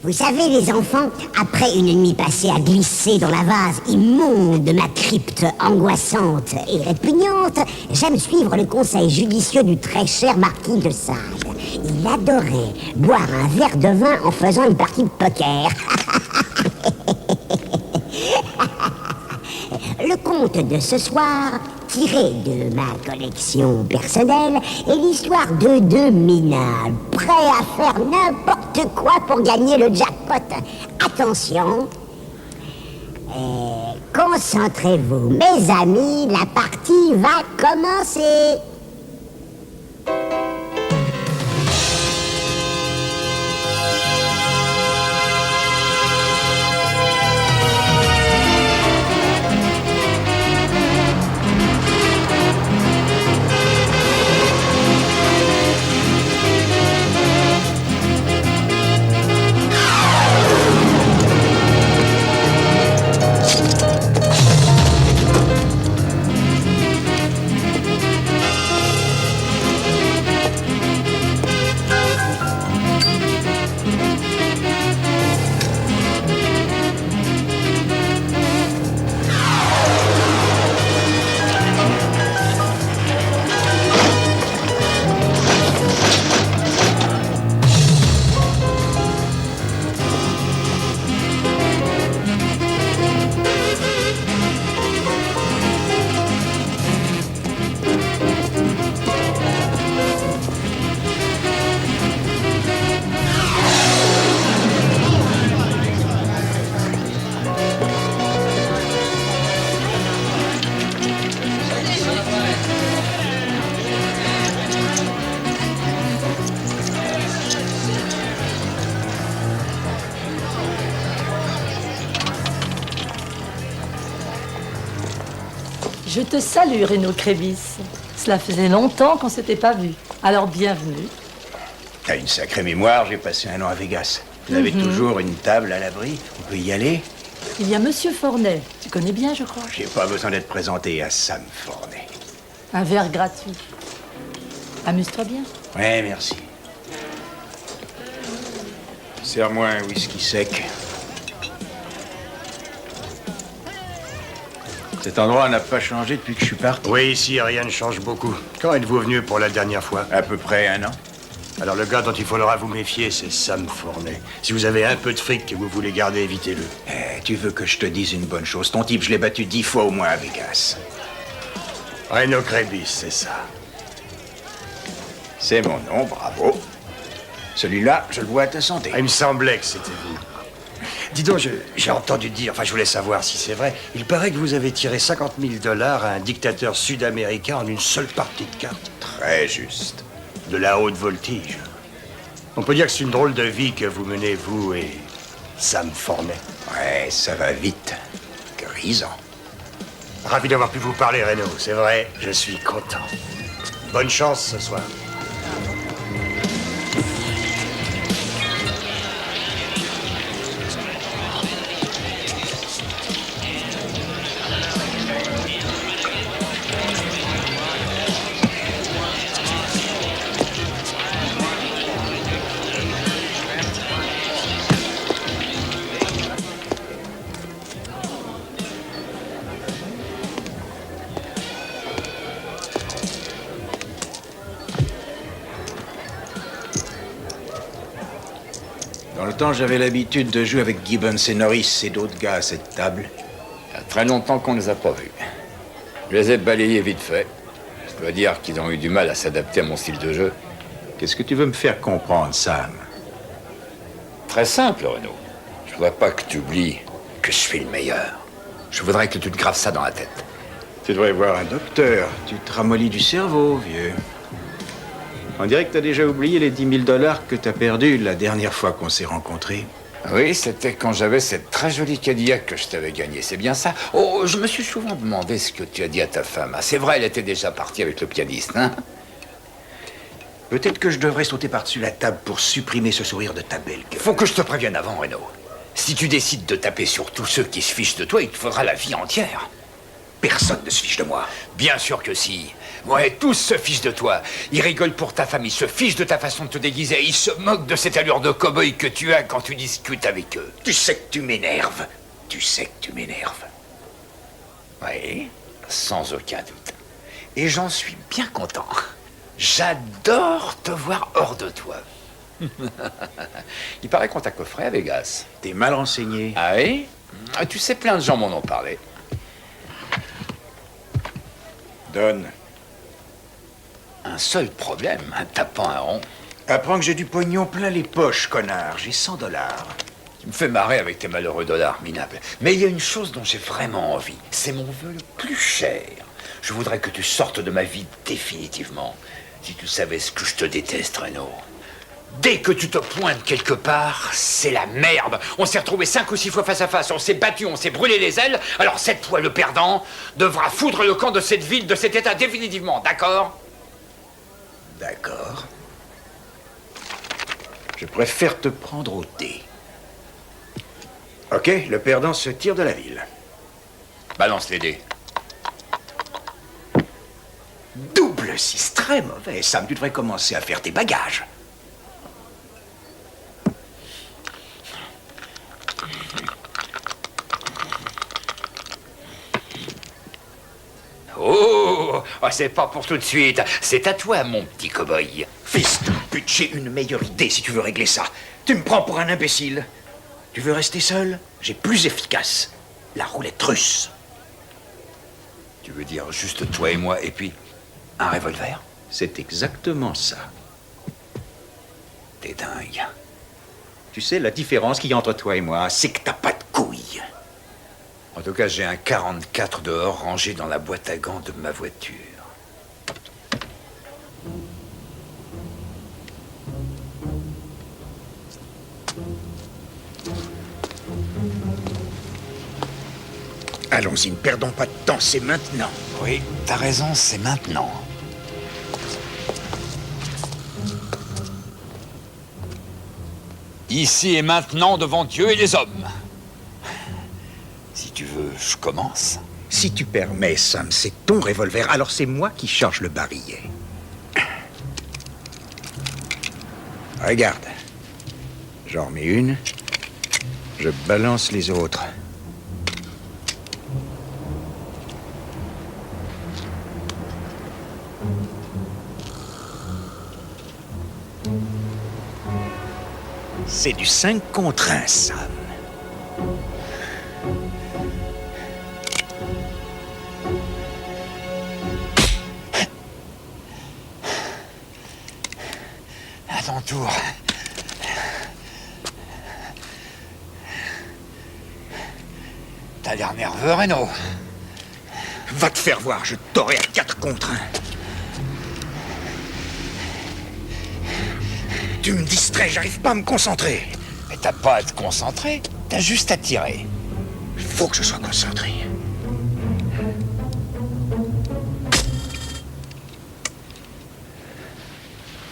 Vous savez, les enfants, après une nuit passée à glisser dans la vase immonde de ma crypte angoissante et répugnante, j'aime suivre le conseil judicieux du très cher marquis de Sade. Il adorait boire un verre de vin en faisant une partie de poker. Le conte de ce soir, tiré de ma collection personnelle, est l'histoire de deux minables prêts à faire n'importe quoi pour gagner le jackpot. Attention, concentrez-vous, mes amis, la partie va commencer. Je te salue, Renaud Crévis. Cela faisait longtemps qu'on s'était pas vu. Alors, bienvenue. T'as une sacrée mémoire, j'ai passé un an à Vegas. Vous avez toujours une table à l'abri? On peut y aller? Il y a Monsieur Fornet. Tu connais bien, je crois. J'ai pas besoin d'être présenté à Sam Fornet. Un verre gratuit. Amuse-toi bien. Ouais, merci. Serre-moi un whisky sec. Cet endroit n'a pas changé depuis que je suis parti. Oui, ici, rien ne change beaucoup. Quand êtes-vous venu pour la dernière fois? À peu près un an. Alors, le gars dont il faudra vous méfier, c'est Sam Fornet. Si vous avez un peu de fric que vous voulez garder, évitez-le. Tu veux que je te dise une bonne chose? Ton type, je l'ai battu 10 fois au moins à Vegas. Renaud Crévis, c'est ça. C'est mon nom, bravo. Celui-là, je le vois à ta santé. Ah, il me semblait que c'était vous. Dis donc, j'ai entendu dire, enfin je voulais savoir si c'est vrai, il paraît que vous avez tiré 50 000 $ à un dictateur sud-américain en une seule partie de cartes. Très juste. De la haute voltige. On peut dire que c'est une drôle de vie que vous menez, vous et Sam Fornet. Ouais, ça va vite. Grisant. Ravi d'avoir pu vous parler, Renaud. C'est vrai, je suis content. Bonne chance ce soir. Dans le temps, j'avais l'habitude de jouer avec Gibbons et Norris et d'autres gars à cette table. Il y a très longtemps qu'on ne les a pas vus. Je les ai balayés vite fait. Je dois dire qu'ils ont eu du mal à s'adapter à mon style de jeu. Qu'est-ce que tu veux me faire comprendre, Sam? Très simple, Renaud. Je voudrais pas que tu oublies que je suis le meilleur. Je voudrais que tu te graves ça dans la tête. Tu devrais voir un docteur. Tu te ramollis du cerveau, vieux. On dirait que t'as déjà oublié les 10 000 $ que t'as perdus la dernière fois qu'on s'est rencontrés. Oui, c'était quand j'avais cette très jolie Cadillac que je t'avais gagnée, c'est bien ça? Oh, je me suis souvent demandé ce que tu as dit à ta femme. Ah, c'est vrai, elle était déjà partie avec le pianiste, hein? Peut-être que je devrais sauter par-dessus la table pour supprimer ce sourire de ta belle gueule. Faut que je te prévienne avant, Renaud. Si tu décides de taper sur tous ceux qui se fichent de toi, il te faudra la vie entière. personne ne se fiche de moi. Bien sûr que si. Ouais, tous se fichent de toi. Ils rigolent pour ta famille, se fichent de ta façon de te déguiser. Ils se moquent de cette allure de cow-boy que tu as quand tu discutes avec eux. Tu sais que tu m'énerves. Tu sais que tu m'énerves. Oui, sans aucun doute. Et j'en suis bien content. J'adore te voir hors de toi. Il paraît qu'on t'a coffré à Vegas. T'es mal renseigné. Ah oui? Tu sais, plein de gens m'en ont parlé. Donne. Un seul problème, un tapant un rond. Apprends que j'ai du pognon plein les poches, connard. J'ai 100 $. Tu me fais marrer avec tes malheureux dollars minables. Mais il y a une chose dont j'ai vraiment envie. C'est mon vœu le plus cher. Je voudrais que tu sortes de ma vie définitivement. Si tu savais ce que je te déteste, Reno. Dès que tu te pointes quelque part, c'est la merde. On s'est retrouvés 5 ou 6 fois face à face. On s'est battu, on s'est brûlé les ailes. Alors cette fois, le perdant devra foudre le camp de cette ville, de cet état définitivement. D'accord? D'accord. Je préfère te prendre au thé. Ok, le perdant se tire de la ville. Balance les dés. Double 6, très mauvais. Sam, tu devrais commencer à faire tes bagages. Oh, c'est pas pour tout de suite. C'est à toi, mon petit cow-boy. Fils de pute, j'ai une meilleure idée si tu veux régler ça. Tu me prends pour un imbécile. Tu veux rester seul? J'ai plus efficace. La roulette russe. Tu veux dire juste toi et moi, et puis un revolver? C'est exactement ça. T'es dingue. Tu sais, la différence qu'il y a entre toi et moi, C'est que t'as pas de couilles. En tout cas, j'ai un 44 dehors rangé dans la boîte à gants de ma voiture. Allons-y, ne perdons pas de temps, c'est maintenant. Oui, t'as raison, c'est maintenant. Ici et maintenant devant Dieu et les hommes. Si tu veux, je commence. Si tu permets, Sam, c'est ton revolver, alors c'est moi qui charge le barillet. regarde. J'en remets une. Je balance les autres. C'est du 5 contre 1, Sam. À ton tour. T'as l'air nerveux, Reno. Va te faire voir, je t'aurai à 4 contre 1. Tu me distrais, j'arrive pas à me concentrer. Mais t'as pas à te concentrer, t'as juste à tirer. Faut que je sois concentré.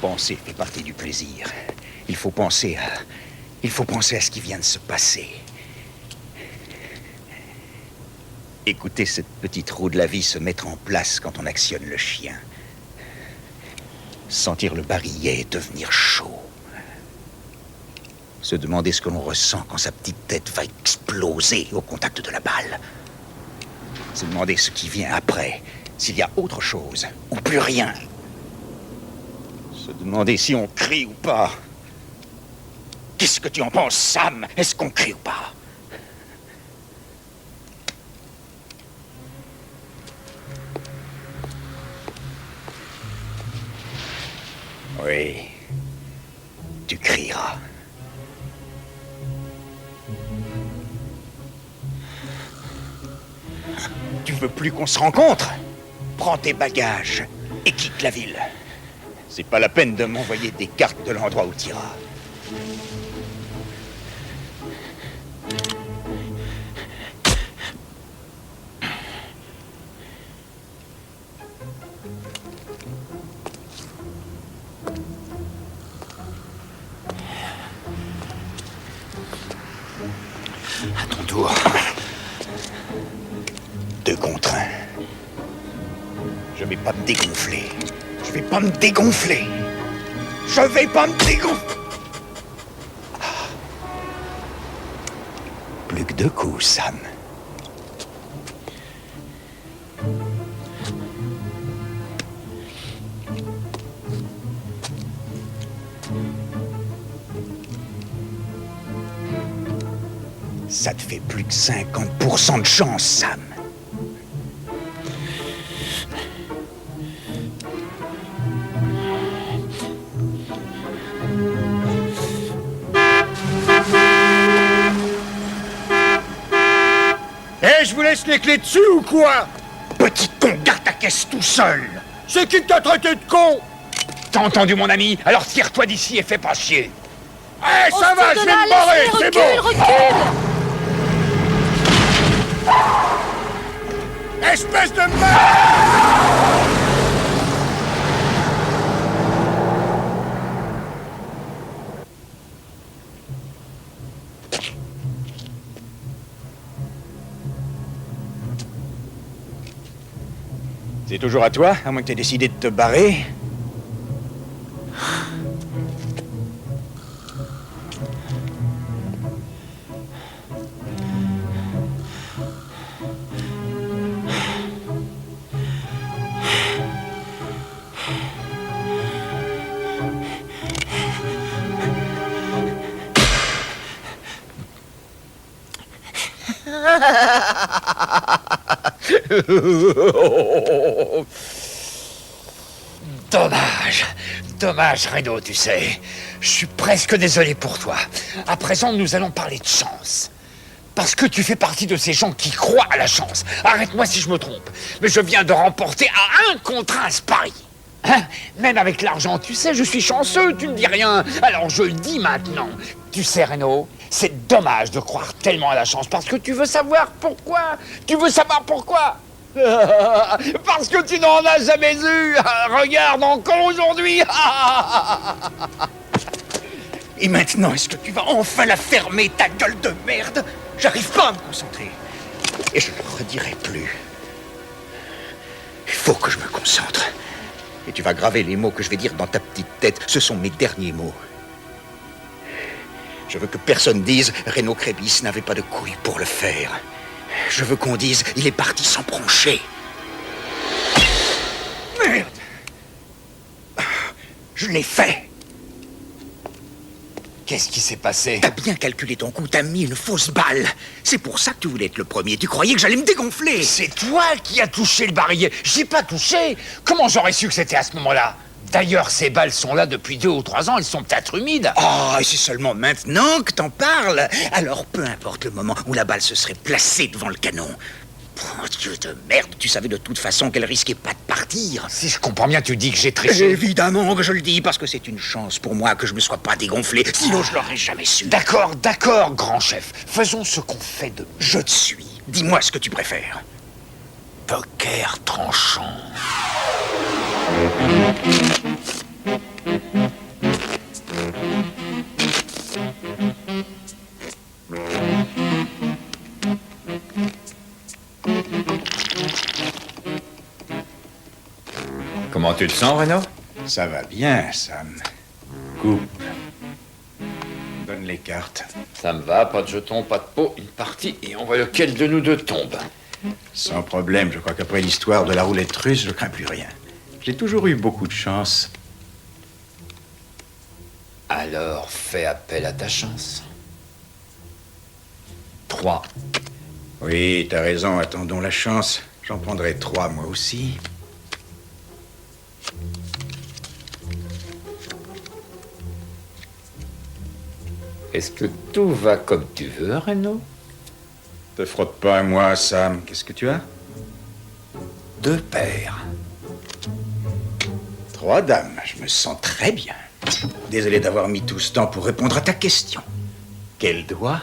Penser fait partie du plaisir. Il faut penser à ce qui vient de se passer. Écouter cette petite roue de la vie se mettre en place quand on actionne le chien. Sentir le barillet devenir chaud. Se demander ce que l'on ressent quand sa petite tête va exploser au contact de la balle. Se demander ce qui vient après, s'il y a autre chose ou plus rien. Se demander si on crie ou pas. Qu'est-ce que tu en penses, Sam? Est-ce qu'on crie ou pas? Oui, tu crieras. Tu veux plus qu'on se rencontre? Prends tes bagages et quitte la ville. C'est pas la peine de m'envoyer des cartes de l'endroit où tu iras. À ton tour. 2 contre 1. Je vais pas me dégonfler. Je vais pas me dégonfler. Je vais pas me dégonfler. Plus que 2 coups, Sam. Ça te fait plus que 50% de chance, Sam. Eh, je vous laisse les clés dessus ou quoi? Petit con, garde ta caisse tout seul. C'est qui que t'as traité de con? T'as entendu, mon ami? Alors tire-toi d'ici et fais pas chier. Eh, ça va, je vais me barrer, c'est bon. Recule. Espèce de merde! C'est toujours à toi, à moins que t'aies décidé de te barrer. Dommage, Reno, tu sais. Je suis presque désolé pour toi. À présent, nous allons parler de chance. Parce que tu fais partie de ces gens qui croient à la chance. Arrête-moi si je me trompe. Mais je viens de remporter à 1 contre 1 ce pari. Hein? Même avec l'argent, tu sais, je suis chanceux, tu ne dis rien. Alors je le dis maintenant. Tu sais, Reno, c'est dommage de croire tellement à la chance parce que tu veux savoir pourquoi. Tu veux savoir pourquoi? Parce que tu n'en as jamais eu. Regarde encore aujourd'hui. Et maintenant, est-ce que tu vas enfin la fermer, ta gueule de merde? J'arrive pas à me concentrer. Et je ne le redirai plus. Il faut que je me concentre. Et tu vas graver les mots que je vais dire dans ta petite tête. Ce sont mes derniers mots. Je veux que personne dise Reno Krébis n'avait pas de couilles pour le faire. Je veux qu'on dise il est parti sans broncher. Merde! Je l'ai fait! Qu'est-ce qui s'est passé? T'as bien calculé ton coup, t'as mis une fausse balle. C'est pour ça que tu voulais être le premier. Tu croyais que j'allais me dégonfler. C'est toi qui as touché le barillet. J'ai pas touché. Comment j'aurais su que c'était à ce moment-là? D'ailleurs, ces balles sont là depuis 2 ou 3 ans. Elles sont peut-être humides. Oh, et c'est seulement maintenant que t'en parles. Alors, peu importe le moment où la balle se serait placée devant le canon. Oh, Dieu de merde, tu savais de toute façon qu'elle risquait pas de partir. Si je comprends bien, tu dis que j'ai triché. Évidemment que je le dis, parce que c'est une chance pour moi que je me sois pas dégonflé. Sinon, je l'aurais jamais su. D'accord, grand chef. Faisons ce qu'on fait de... Je te suis. Dis-moi ce que tu préfères. Poker tranchant. Comment tu te sens, Reno? Ça va bien, Sam. Coupe. Donne les cartes. Ça me va, pas de jetons, pas de pot, une partie, et on voit lequel de nous deux tombe. Sans problème, je crois qu'après l'histoire de la roulette russe, je crains plus rien. J'ai toujours eu beaucoup de chance. Alors, fais appel à ta chance. 3. Oui, t'as raison, attendons la chance. J'en prendrai 3, moi aussi. Est-ce que tout va comme tu veux, Reno? Te frotte pas à moi, Sam. Qu'est-ce que tu as? 2 paires. 3 dames, je me sens très bien. Désolé d'avoir mis tout ce temps pour répondre à ta question. Quel doigt?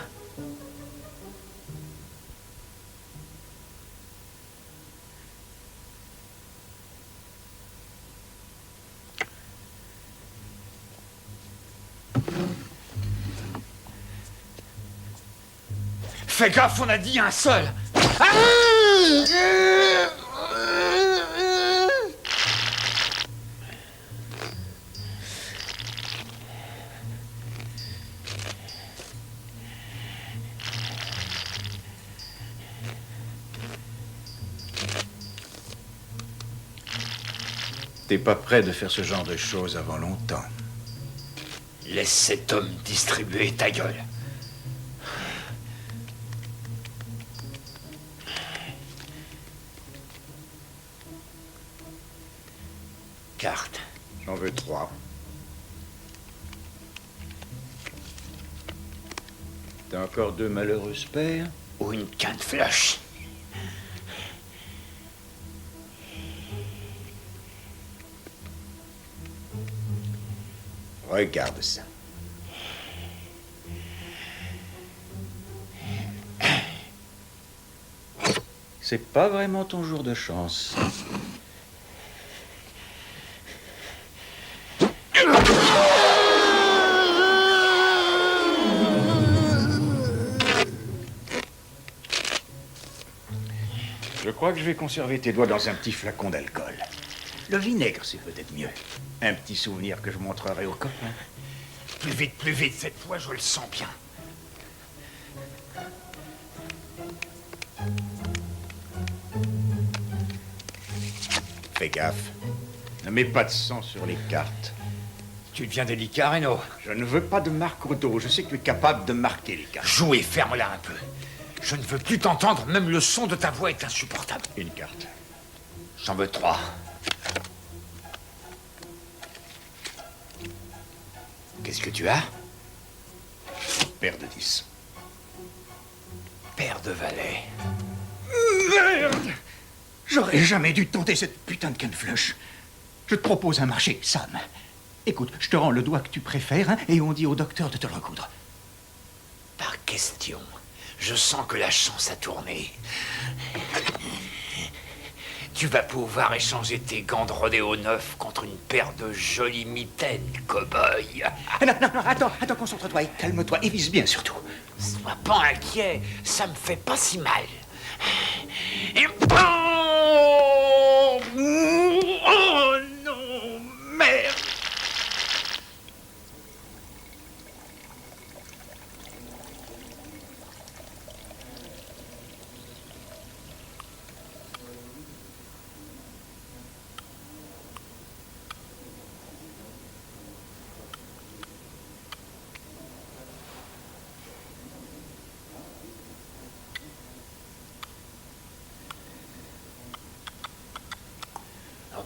Fais gaffe, on a dit un seul. T'es pas prêt de faire ce genre de choses avant longtemps. Laisse cet homme distribuer ta gueule. Carte. J'en veux 3. T'as encore 2 malheureuses paires? Ou une canne flush. Regarde ça. C'est pas vraiment ton jour de chance. Je crois que je vais conserver tes doigts dans un petit flacon d'alcool. Le vinaigre, c'est peut-être mieux. Un petit souvenir que je montrerai aux copains. Plus vite, cette fois, je le sens bien. Fais gaffe. Ne mets pas de sang sur les cartes. Tu deviens délicat, Reno. Je ne veux pas de marque au dos. Je sais que tu es capable de marquer les cartes. Jouez, ferme-la un peu. Je ne veux plus t'entendre, même le son de ta voix est insupportable. Une carte. J'en veux 3. Qu'est-ce que tu as? Paire de 10. Paire de valets. Merde! J'aurais jamais dû tenter cette putain de canne flush. Je te propose un marché, Sam. Écoute, je te rends le doigt que tu préfères, hein, et on dit au docteur de te le recoudre. Par question. Je sens que la chance a tourné. Tu vas pouvoir échanger tes gants de rodéo neufs contre une paire de jolies mitaines, cow-boy. Non, attends, concentre-toi et calme-toi, et vise bien surtout. Sois pas inquiet, ça me fait pas si mal. Et... Oh non, merde!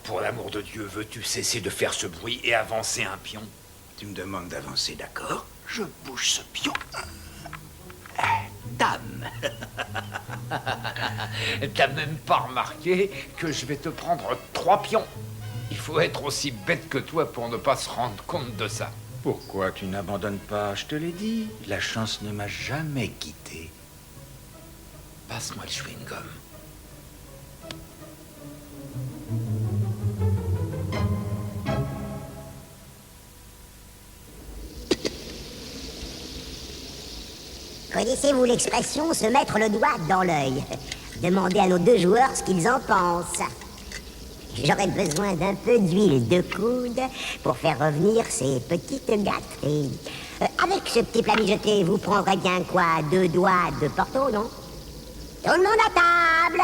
Pour l'amour de Dieu, veux-tu cesser de faire ce bruit et avancer un pion? Tu me demandes d'avancer, d'accord? Je bouge ce pion. Dame. T'as même pas remarqué que je vais te prendre 3 pions. Il faut être aussi bête que toi pour ne pas se rendre compte de ça. Pourquoi tu n'abandonnes pas? Je te l'ai dit, la chance ne m'a jamais quitté. Passe-moi le chewing-gum. Connaissez-vous l'expression se mettre le doigt dans l'œil? Demandez à nos 2 joueurs ce qu'ils en pensent. J'aurais besoin d'un peu d'huile de coude pour faire revenir ces petites gâteries. Avec ce petit plat mijoté, vous prendrez bien quoi? 2 doigts de Porto, non? Tout le monde à table!